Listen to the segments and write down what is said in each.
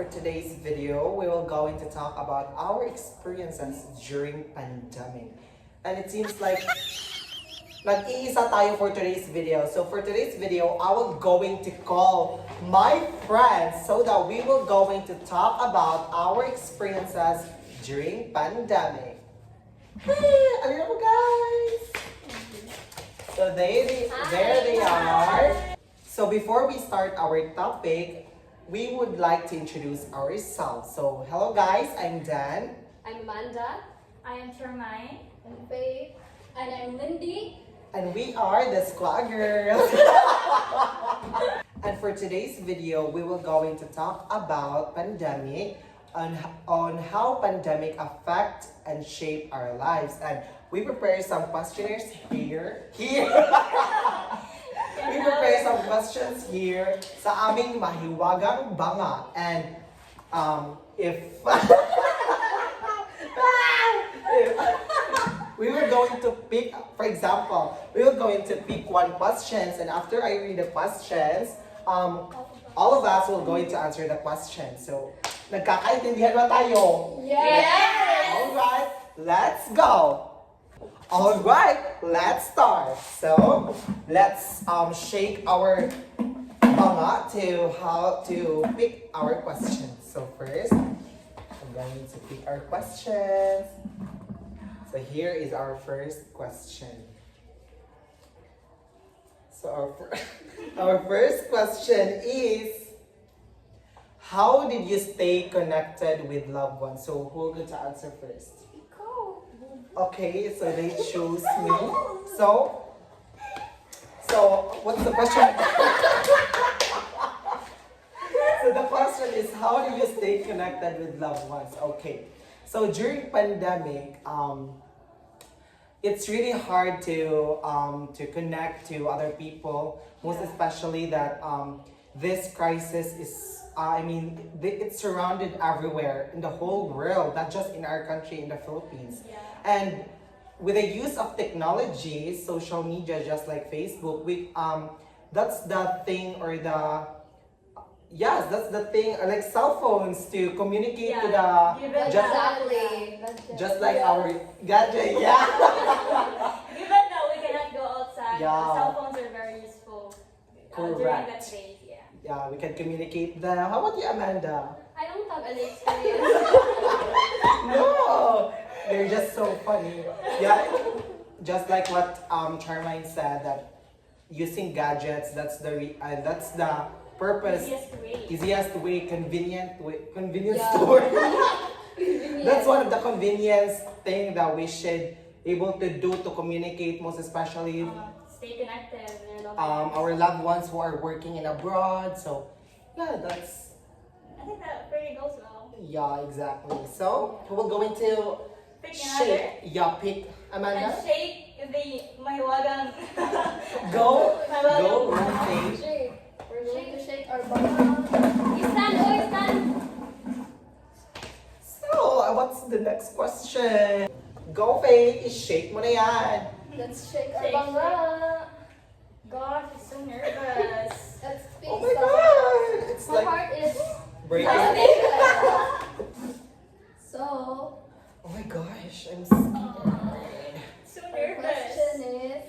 for today's video, we will going to talk about our experiences during pandemic. And it seems like nag-iisa tayo for today's video. So for today's video, I will going to call my friends so that we will going to talk about our experiences during pandemic. Hey, hello guys! So there they are. So before we start our topic, we would like to introduce ourselves. So hello guys, I'm Dan. I'm Amanda. I am Charmaine. I'm Faith. And I'm Lindy. And we are the Squad Girls. And for today's video, we will going to talk about pandemic on how pandemic affect and shape our lives. And we prepare some questionnaires here. We prepare some questions here sa aming mahiwagang banga. And if we were going to pick, for example, we were going to pick one questions, and after I read the questions, all of us will going to answer the question. So, nagkakaintindihan ba tayo? Yes! Alright, let's go! Alright, let's start. So, let's shake our banga to how to pick our questions. So first, I'm going to pick our questions. So here is our first question. So our first question is, how did you stay connected with loved ones? So who going to answer first? Okay, so they chose me. So what's the question? So the question is, how do you stay connected with loved ones? Okay. So during pandemic, it's really hard to connect to other people, most especially that this crisis is, it's surrounded everywhere in the whole world, not just in our country, in the Philippines. Yeah. And with the use of technology, social media, just like Facebook, that's the thing, or yes, that's the thing, like cell phones to communicate to the just like our gadget, yeah. Even though we cannot go outside, Yeah. cell phones are very useful during Correct. that phase. Yeah. Yeah, we can communicate the. How about you, Amanda? I don't have any experience. No, they're just so funny. Yeah, just like what Charmaine said, that using gadgets, that's the purpose. Easiest way, convenient Yeah. store. That's one of the convenience thing that we should able to do to communicate, most especially Stay connected with your loved our loved ones who are working in abroad. So yeah, that's I think that pretty goes well. yeah, exactly. So we're going to Pick shake. Yeah, pick Amanda. and shake the mahiwagang. Go, Mahiwagang go, banga. Faith. Shake. We're going to shake our banga. Stand. So, what's the next question? Go, Faith. Shake mo na yan. Let's shake our Shake, banga. Gosh, I'm so nervous. Let's speak Oh my God! It's My like heart is breaking. So, Oh my gosh, I'm scared. So our nervous. question is,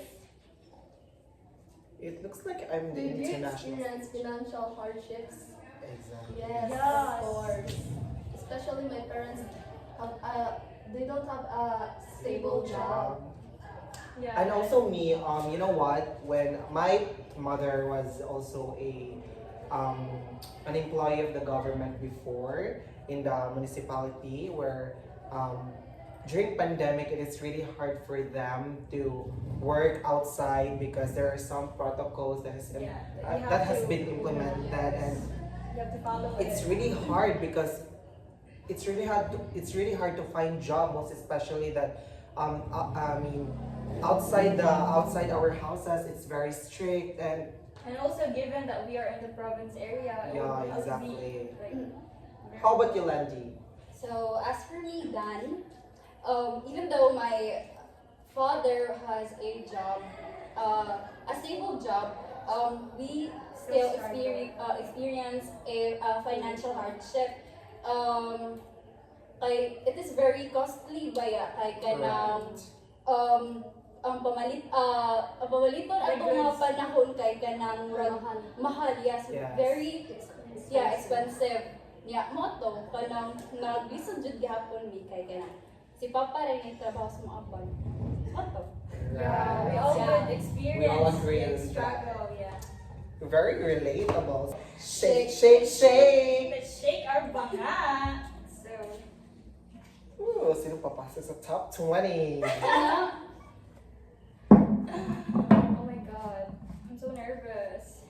It looks like I'm the did you international. experience financial hardships? Exactly. Yes, Yes. of course. Especially my parents they don't have a stable job. Yeah. And also me, you know what? When my mother was also an employee of the government before in the municipality, where during pandemic it is really hard for them to work outside because there are some protocols that has been implemented, and You have to follow it's it. really hard because it's really hard to find job, most especially that outside our houses it's very strict. And And also given that we are in the province area, it Yeah, would also exactly. be like how about you, Landy? So as for me, Dan, even though my father has a job, a stable job, we still experience a financial hardship. Kay it is very costly baya kay kanang ang pamaliton ato nga panahon kay kanang mahal, yes, Yes. very expensive. Mo to kanang naglisod jud gihapon mi kay kanang si Papa rin nagtrabaho sa mga abad. Mo to. Yeah, we all Yeah. would We all experience agree and on that. struggle, yeah. Very relatable. Shake, shake, shake! Let's shake our banga. So, Ooh, sino papasok sa top 20? oh my god, I'm so nervous.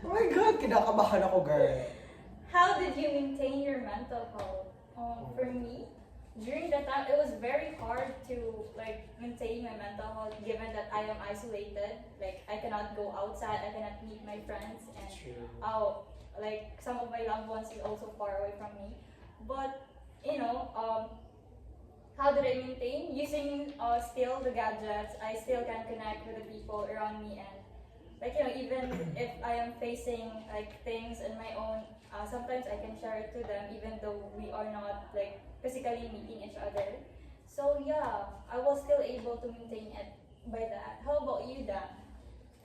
Oh my God, kinakabahan ako, girl. How did you maintain your mental health? For me, during that time, it was very hard to like maintain my mental health given that I am isolated. Like I cannot go outside, I cannot meet my friends, and True. like some of my loved ones is also far away from me. But how did I maintain? Using still the gadgets, I still can connect with the people around me, and like even if I am facing like things in my own, sometimes I can share it to them even though we are not like physically meeting each other. So yeah, I was still able to maintain it by that. How about you, Dan?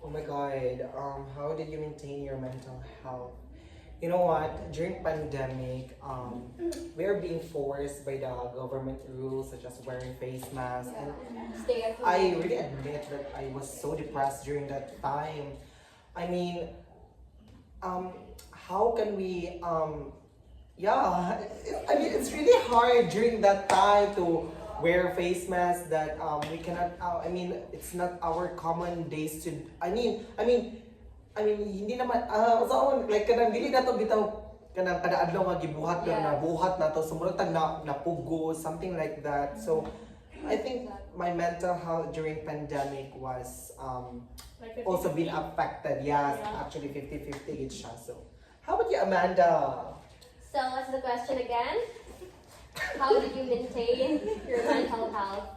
Oh my God, how did you maintain your mental health? You know what? During pandemic, we are being forced by the government rules such as wearing face masks. And Stay at home. I really admit that I was so depressed during that time. I mean, how can we, I mean, it's really hard during that time to wear face masks that we cannot, I mean, it's not our common days to, I mean, hindi naman, like, kanang dili na to bitaw, kanang kada adlaw nga gibuhat na Yeah. nabuhat na to, sumunod tag napugo, something like that. So, I think my mental health during pandemic was Like 50-50? also been affected. Yes, Yeah. actually 50-50 it's siya. So, how about you, Amanda? So what's the question again? How did you maintain your mental health?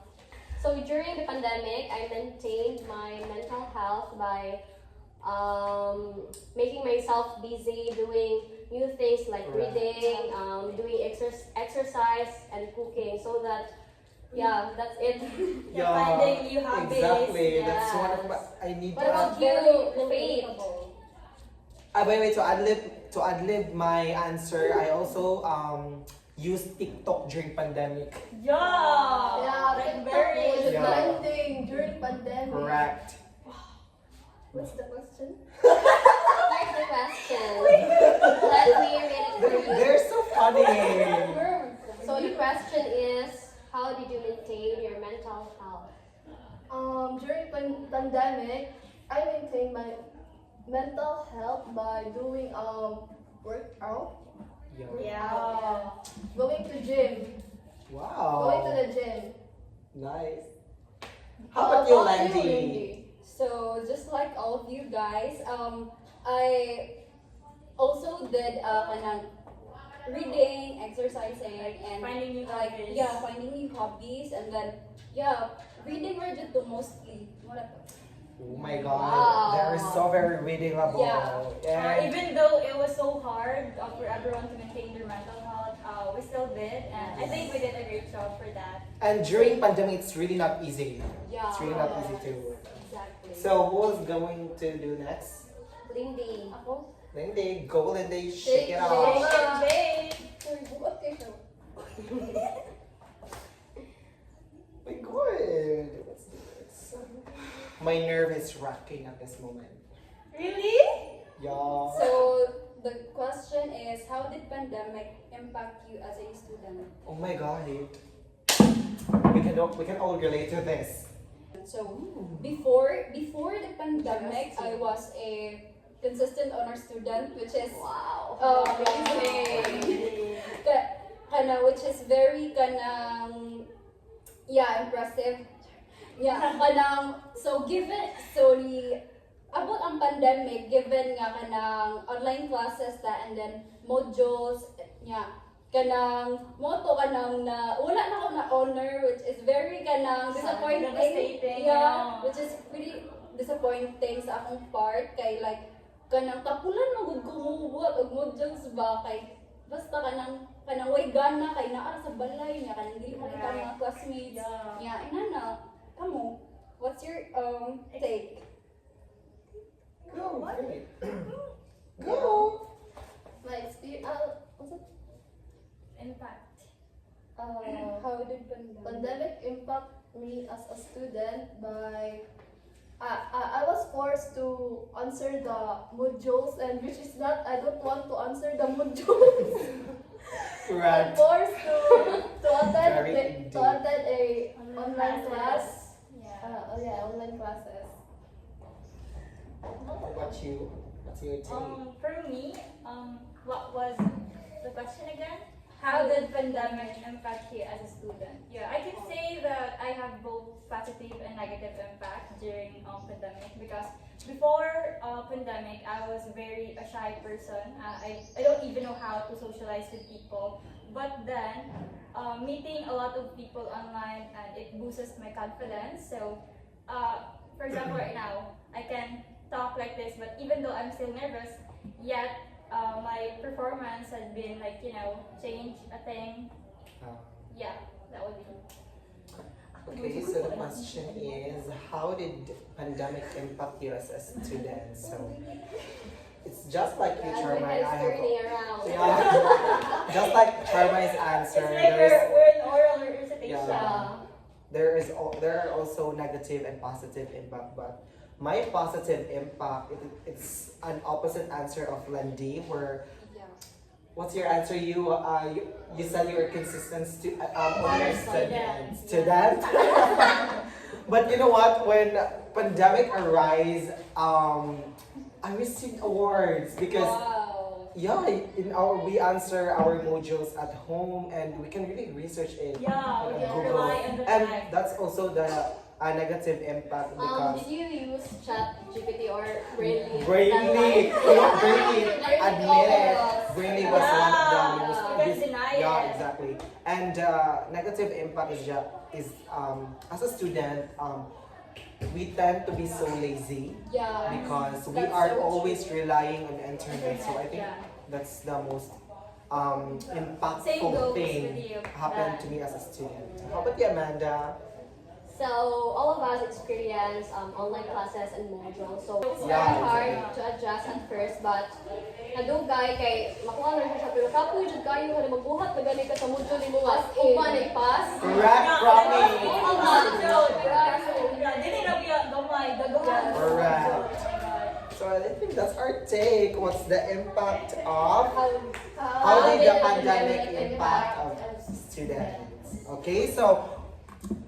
So during the pandemic, I maintained my mental health by making myself busy doing new things like Right. reading, doing exercise and cooking so that that's it. Yeah, finding new hobbies. Exactly. That's one of Yes. my, I need What to about add. you, Very Faith? relatable. By the way, to ad-lib my answer, I also used TikTok during pandemic. Yeah. Yeah, Like TikTok very. was Yeah. trending during pandemic. Correct. What's the question? Here's the question. Let me read it for you. They're so funny. So the question is, how did you maintain your mental health? During pandemic, I maintained my mental health by doing workout, Yeah. going to gym, going to Wow. the gym. Nice. How about you, Landy? So just like all of you guys, I also did kanang reading, exercising, and Finding new like hobbies. finding new hobbies, and then reading were just mostly. Oh my God, Wow. they're so very readable. Yeah. And Even though it was so hard for everyone to maintain their mental health, we still did, and I think we did a great job for that. and during pandemic, it's really not easy. Yeah. It's really not easy too. Exactly. So who's going to do next? Lindy. Ako? Lindy, go Lindy, shake it Shake, off. Shake, shake. Sorry, bukat kayo siya. My God, let's do this. My nerve is racking at this moment. Really? Yeah. So the question is, how did pandemic impact you as a student? Oh my God. We can all relate to this. So before the pandemic, I was a consistent honor student, which is Wow. amazing. Which is very impressive. About ang pandemic, given nga kanang online classes and then modules kanang moto kanang na wala na ako na honor, which is very kanang disappointing. Devastating, Yeah, yeah. which is really disappointing sa akong part kay like kanang tapulan magud kumubuhat og modules ba kay basta kanang way gana kay naa sa balay niya kanang dili man ka mga classmates. Yeah. Yeah, inana. Kamo, what's your take? Go, great. Go. My experience, what's it? Impact. How did Pandemic impact me as a student by I was forced to answer the modules, and which is not, I don't want to answer the modules. I'm Right. forced to attend Very indeed. a online Classes. class. Yeah. Online classes. How about you? What's your take? For me, what was the question again? How did pandemic impact you as a student? Yeah, I can say that I have both positive and negative impact during pandemic because before pandemic, I was very a shy person. I don't even know how to socialize with people. But then, meeting a lot of people online and it boosts my confidence. So, for example, right now, I can talk like this, but even though I'm still nervous, yet my performance has been like, change a thing. Oh. Yeah, that would be. Okay, so the question is, how did pandemic impact you as a student? So it's just like you, Charmaine. I have, turning around. yeah, just like Charmaine's answer. It's like There's, we're in oral recitation. Yeah. there are also negative and positive impact, but my positive impact, it's an opposite answer of Landy, where what's your answer? You said you were consistent honor student. But you know what? When pandemic arise, I received awards because Wow. yeah, we answer our modules at home and we can really research it. Yeah, on we can Google. rely on the And fact. that's also the negative impact because Did you use Chat GPT or Brainly? Brainly, Brainly, admit it. Brainly was one of the Yeah, most. you guys deny Yeah, it. exactly. And negative impact is as a student, we tend to be so lazy Yeah. because we That's are so always relying on the internet. So I think Yeah. that's the most Same impactful goes thing with you. happened to me as a student. How about you, Amanda? So all of us experience online classes and modules. So it's very Yeah, hard exactly. to adjust at first, but nadugay kay makuha na siya pero kapoy jud kayo kada magbuhat na gani ka sa module nimo nga upan ay pass. Correct, Robbie. Correct. So I think that's our take. What's the impact of how did the pandemic impact of students? Okay, so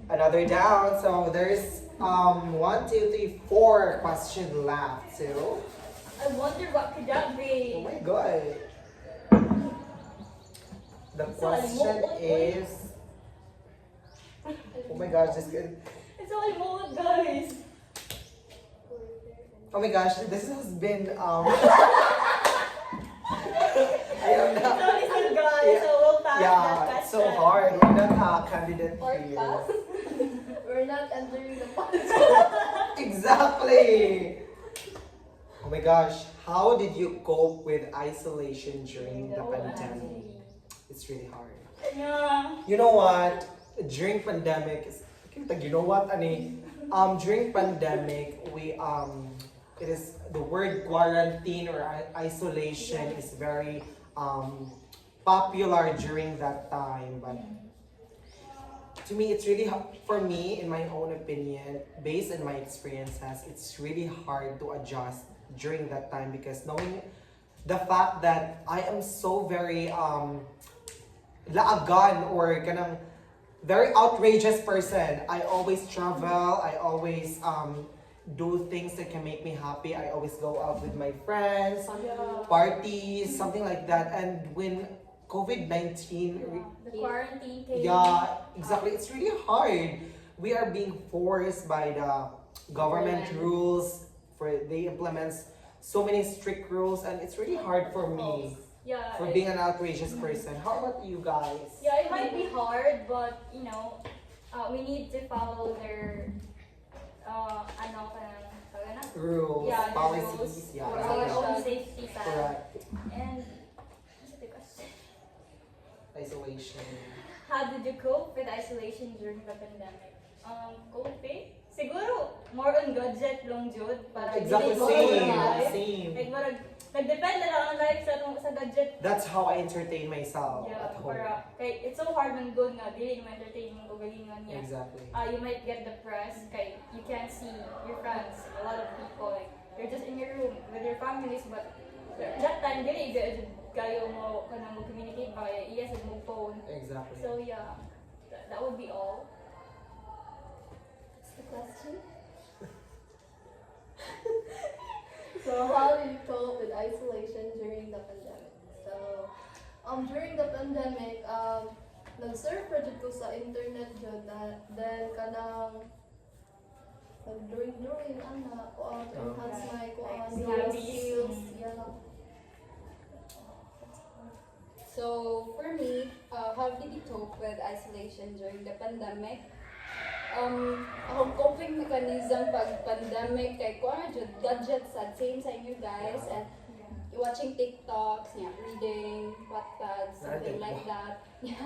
another down. So there's 1, 2, 3, 4 questions left. So I wonder what could that oh be? my god. The question is, oh my gosh, It's all mood, guys. oh my gosh, this has been I don't know. So listen, guys, so we'll pass that Yeah, question. it's so hard. We're not a candidate Or here. pass. We're not entering the podcast. Exactly. Oh my gosh, how did you cope with isolation during the pandemic? It's really hard. Yeah. You know what? During pandemic, you know what, Ani? During pandemic, it is the word quarantine or isolation is very popular during that time. But to me, it's really for me, in my own opinion, based on my experiences, it's really hard to adjust during that time because knowing the fact that I am so very laagan or kanang very outrageous person. I always travel. I always do things that can make me happy. I always go out with my friends, parties, something like that. And when COVID-19, The quarantine came. yeah, exactly. It's really hard. We are being forced by the government rules. They implement so many strict rules, and it's really hard for me. yeah. For being an outrageous person. How about you guys? Yeah, it might be hard, but we need to follow their ano ka na? Rules, Yeah, their policies, rules yeah, for our exactly. own safety side. Correct. And what's the question? Isolation. How did you cope with isolation during the pandemic? Coping? Siguro, more on gadget long jud para Exactly, dili ko same, life. same. Like, marag, nagdepende lang ang life sa gadget. That's how I entertain myself Yeah, at home. para, kay, it's so hard man good nga, dili mo entertain mo galingan niya. Exactly. You might get depressed, kay you can't see your friends, a lot of people, like, you're just in your room with your families, but that time, dili kayo mo, kanang mo communicate via yes and mo phone. Exactly. So yeah, that would be all. What's the question? So how do you cope with isolation during the pandemic? So during the pandemic, nag-surf project ko sa internet jud na then kanang drawing ana ko to enhance my skills. Yeah. So for me, how did you cope with isolation during the pandemic? Akong coping mechanism pag pandemic kay ko na jud gadgets at same sa inyo guys and watching TikToks, reading, Wattpad, something like that. Yeah,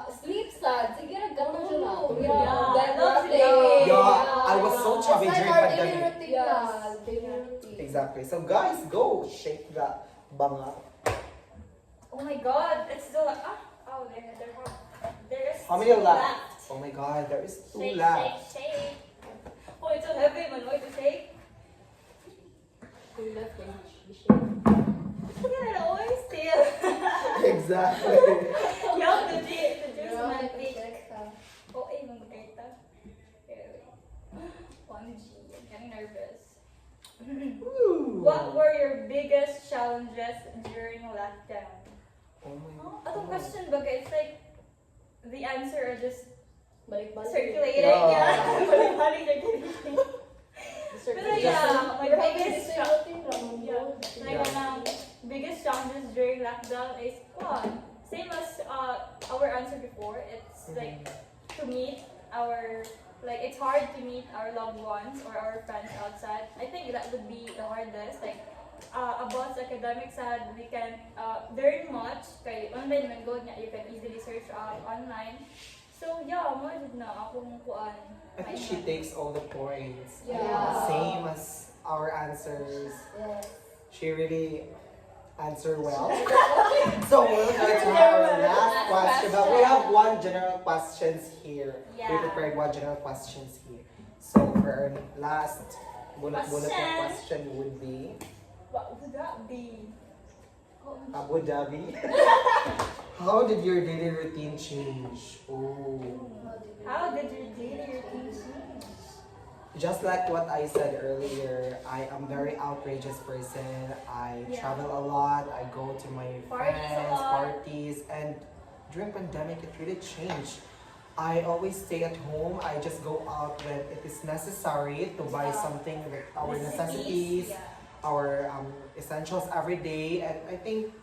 sleep sad. Sige ra gawin siya na. Yeah, Bed I love rotting. sleeping. Yeah, I was so It's chubby like during our daily pandemic. routine Yes. na. Daily routine. Exactly. So guys, go shake the banga. Oh my god, it's still there's How many two left? Oh my god, there is 2 Shake, left. shake, shake. Oh, it's so heavy, man. Wait to shake. Yung left and the shape. Look at it, always still. Exactly. Yung the juice Grabe, man thick. check ka. Oh, ay, mga data. Okay, wait. 1G. I'm getting nervous. Ooh. What were your biggest challenges during lockdown? Oh my Atong god. question ba? It's like the answer are just Balik-balik. circulating. Yeah. Yeah. Balik-balik circulating. Pero yeah, my Grabe, biggest ito yung routine lang. Yeah. Like biggest challenges during lockdown is same as our answer before. It's like to meet our it's hard to meet our loved ones or our friends outside. I think that would be the hardest. Like about academic side, we can learn much. Kay online man good nga you can easily search online. So yeah, mo jud na akong kuan. I think she takes all the points. Yeah. Same as our answers. Yes. She really answered well. So we'll go to our last question. But we have one general questions here. We Yeah. prepared one general questions here. So for our last bullet na question would be What would that be? Abu Dhabi. How did your daily routine change? Oh. How did your daily routine change? Just like what I said earlier, I am very outrageous person. I Yeah. travel a lot. I go to my Parties a friends, lot. parties, and during pandemic, it really changed. I always stay at home. I just go out when it is necessary to buy something like our necessities, Yeah. our essentials every day. And I think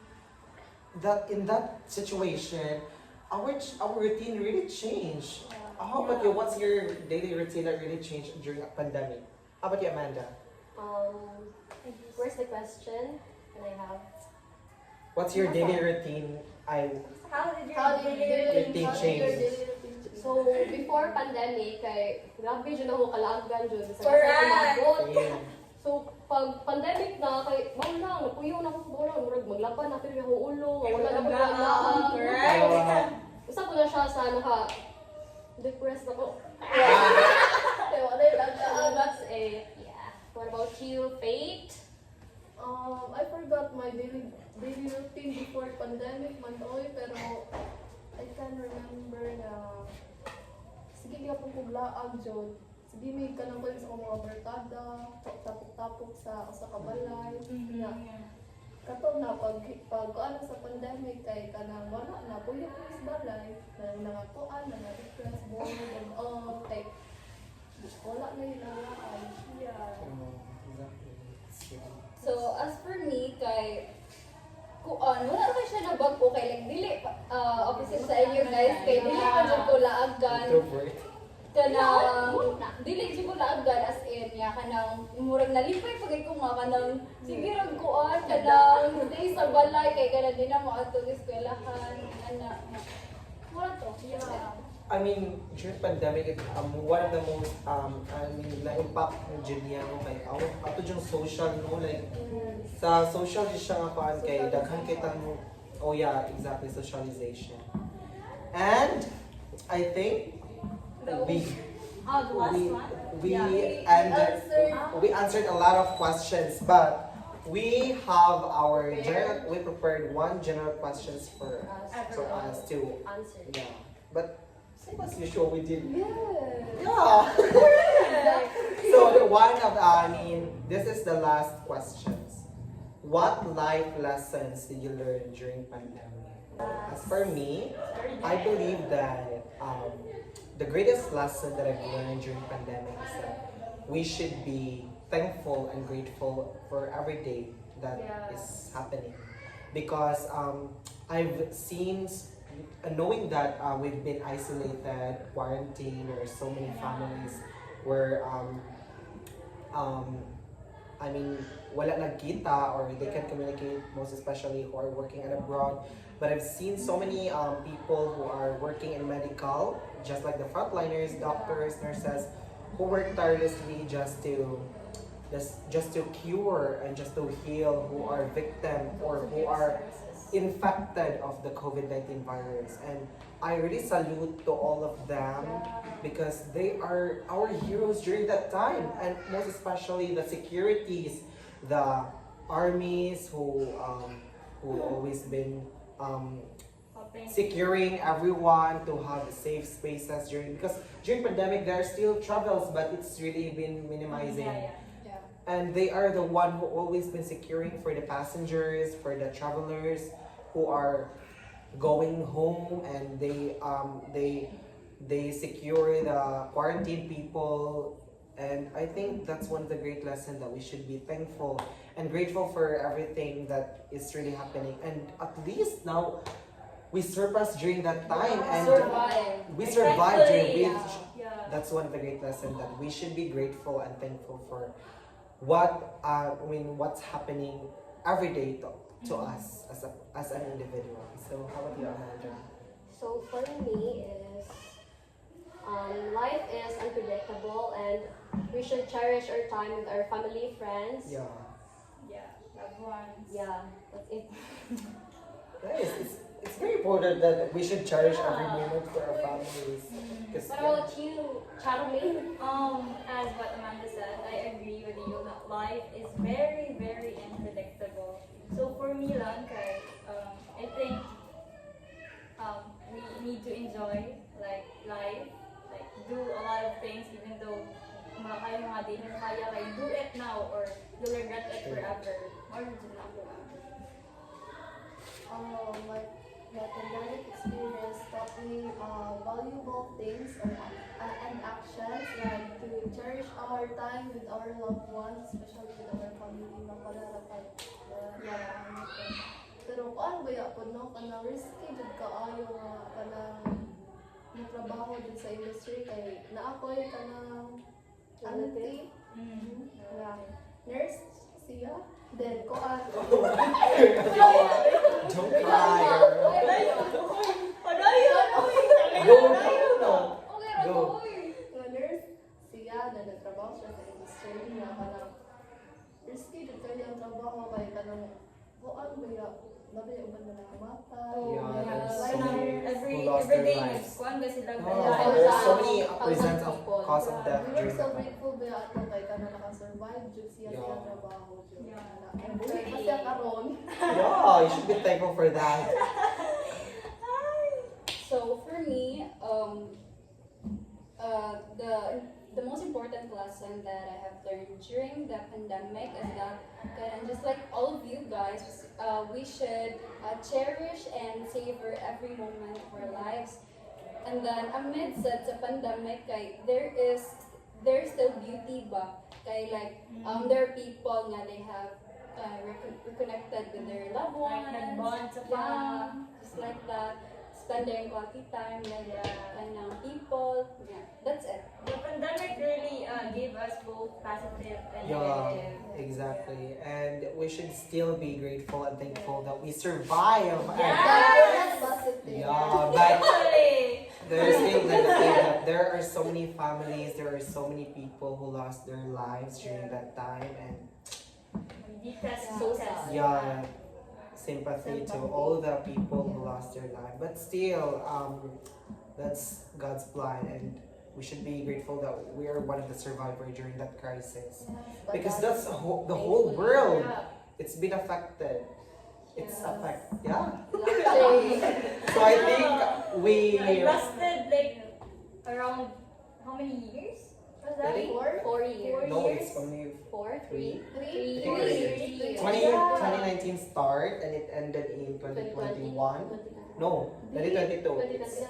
that in that situation, our routine really changed. How about you? What's your daily routine that really changed during a pandemic? How about you, Amanda? Where's the question? Can I have? What's your daily routine? How did your How did daily Routine your change. daily routine change? So, before pandemic, kay grabe dyan ako kalanggan dyan. Sa Correct. Ayun. So, pag pandemic na, kay, bawal lang, napuyo na akong bola, murag maglaban na, pero akong ulo, wala na akong galaan. Correct. Usa ko na siya sa depressed ako. Kaya wala yung That's it. Yeah. What about you, Fate? I forgot my daily routine before pandemic man oy, pero I can remember na sige nga po kuglaag jud. Sige may kanang ko sa mga barkada, tapok-tapok sa ka balay. Nga. Kato na pag ano sa pandemic kay kanang wala na puyo ko sa balay, nangakuan, depress, bored and all kay wala na yung nalaan. Yeah. Exactly. So as for me, kay on, wala pa siya nabag-o kay like dili opposite sa inyo guys kay dili pa jud ko laagan Introvert. kanang dili jud ko laagan as in ya kanang murag nalipay pagay ko nga kanang sige rag kuan kanang day sa balay kay kana din na mo ato eskwelahan ana wala to. I mean, during pandemic, one of the most, na-impact ng Julia mo kay ato yung social mo, like, sa social di siya nga paan kay daghan kita mo, oh yeah, exactly, socialization. And, I think, we, Oh, the last we, one? we, Yeah. ended, we answered a lot of questions, but we have our general, we prepared one general questions for us to, Answer. yeah, but same as usual we did. Yes. Yeah. So the one of this is the last questions. What life lessons did you learn during pandemic? As for me, I believe that the greatest lesson that I've learned during pandemic is that we should be thankful and grateful for every day that is happening, because I've seen. Knowing that we've been isolated, quarantined, there are so many families where I mean, wala nagkita or they can communicate, most especially who are working at abroad. But I've seen so many people who are working in medical, just like the frontliners, doctors, nurses, who work tirelessly just to cure and just to heal who are victim or who are infected of the COVID-19 virus. And I really salute to all of them because they are our heroes during that time, and most especially the securities, the armies who always been securing everyone to have safe spaces because during pandemic there are still travels, but it's really been minimizing. And they are the one who always been securing for the passengers, for the travelers who are going home, and they secure the quarantine people. And I think that's one of the great lessons, that we should be thankful and grateful for everything that is really happening. And at least now we surpassed during that time, and we survived during that's one of the great lessons, that we should be grateful and thankful for what's happening every day to us as an individual. So how about you, Amanda? So for me is life is unpredictable and we should cherish our time with our family, friends. Yeah. Yeah, loved ones. Yeah, that's it. It's very important that we should cherish every moment for our families. What about you, Charlie? As what Amanda said, I agree with you that life is very, very unpredictable. So for me lang, kay, I think we need to enjoy like life, like do a lot of things, even though mga di na kaya, kay do it now or you'll regret it forever. More than lang. My pandemic experience taught me valuable things and actions, like to cherish our time with our loved ones, especially with our family. Pero paano ba yapon, no? Kanang risky jud kaayo nga kanang magtrabaho dun sa industry kay naakoy kanang auntie nga nurse siya, then kuan Don't cry. Go. nga nurse siya na nagtrabaho siya sa industry nga kanang risky jud kay ang trabaho kay kanang kuan ba ya nabay uban na nakamatay. Yeah, there's so Kanang many every who lost their day lives. nagkuhan ba sila Oh, there's so many reasons of cause of death We were during so that time. grateful ba ato kay kanang nakasurvive jud siya Yeah. sa trabaho jud. Yeah. And buhay pa siya karon. Yeah, you should be thankful for that. So for me, the most important lesson that I have learned during the pandemic is that, and just like all of you guys, we should cherish and savor every moment of our lives. And then amidst the pandemic, there's still beauty ba? Kay like there are people nga they have reconnected with their loved Like, ones. nag-bond sa Yeah, fam. just like that. Spending quality time with people. Yeah, that's it. The pandemic really gave us both positive and Yeah, negative. exactly. And we should still be grateful and thankful that we survive. Yes! Positive. Yeah, but Totally. there's still the thing that there are so many families, there are so many people who lost their lives during that time, and Deepest, So deepest. sad. yeah, sympathy to all the people who lost their life. But still, that's God's plan, and we should be grateful that we are one of the survivors during that crisis. Because that's the whole world. Yeah. It's been affected. It's Yes. affected. Yeah. Luckily. So I think we. It lasted like around how many years? Was that? Really? 4 years. No, it's only 4, 3, Three. 3 years. 2019 start and it ended in 2021. No, 2022. It's,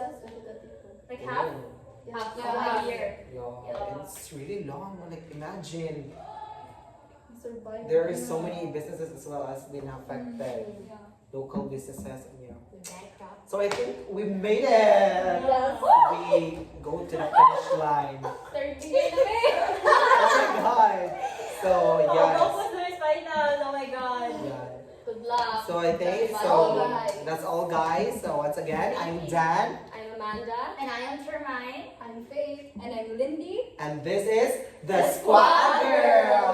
Like half? Half Yeah, a a year. yeah, it's really long. Like imagine Survive. there are so many businesses as well as been affected. Yeah. Local businesses and Bankrupt. So I think we made it. Yes. We go to the finish line. 30 years na Oh my god. So Oh, yes. go for the finals. Oh my god. Yeah. Good luck. So I think that's all guys. So once again, I'm Dan I'm Amanda. And I am Tremaine. I'm Faith. And I'm Lindy. and this is the Squad Girl.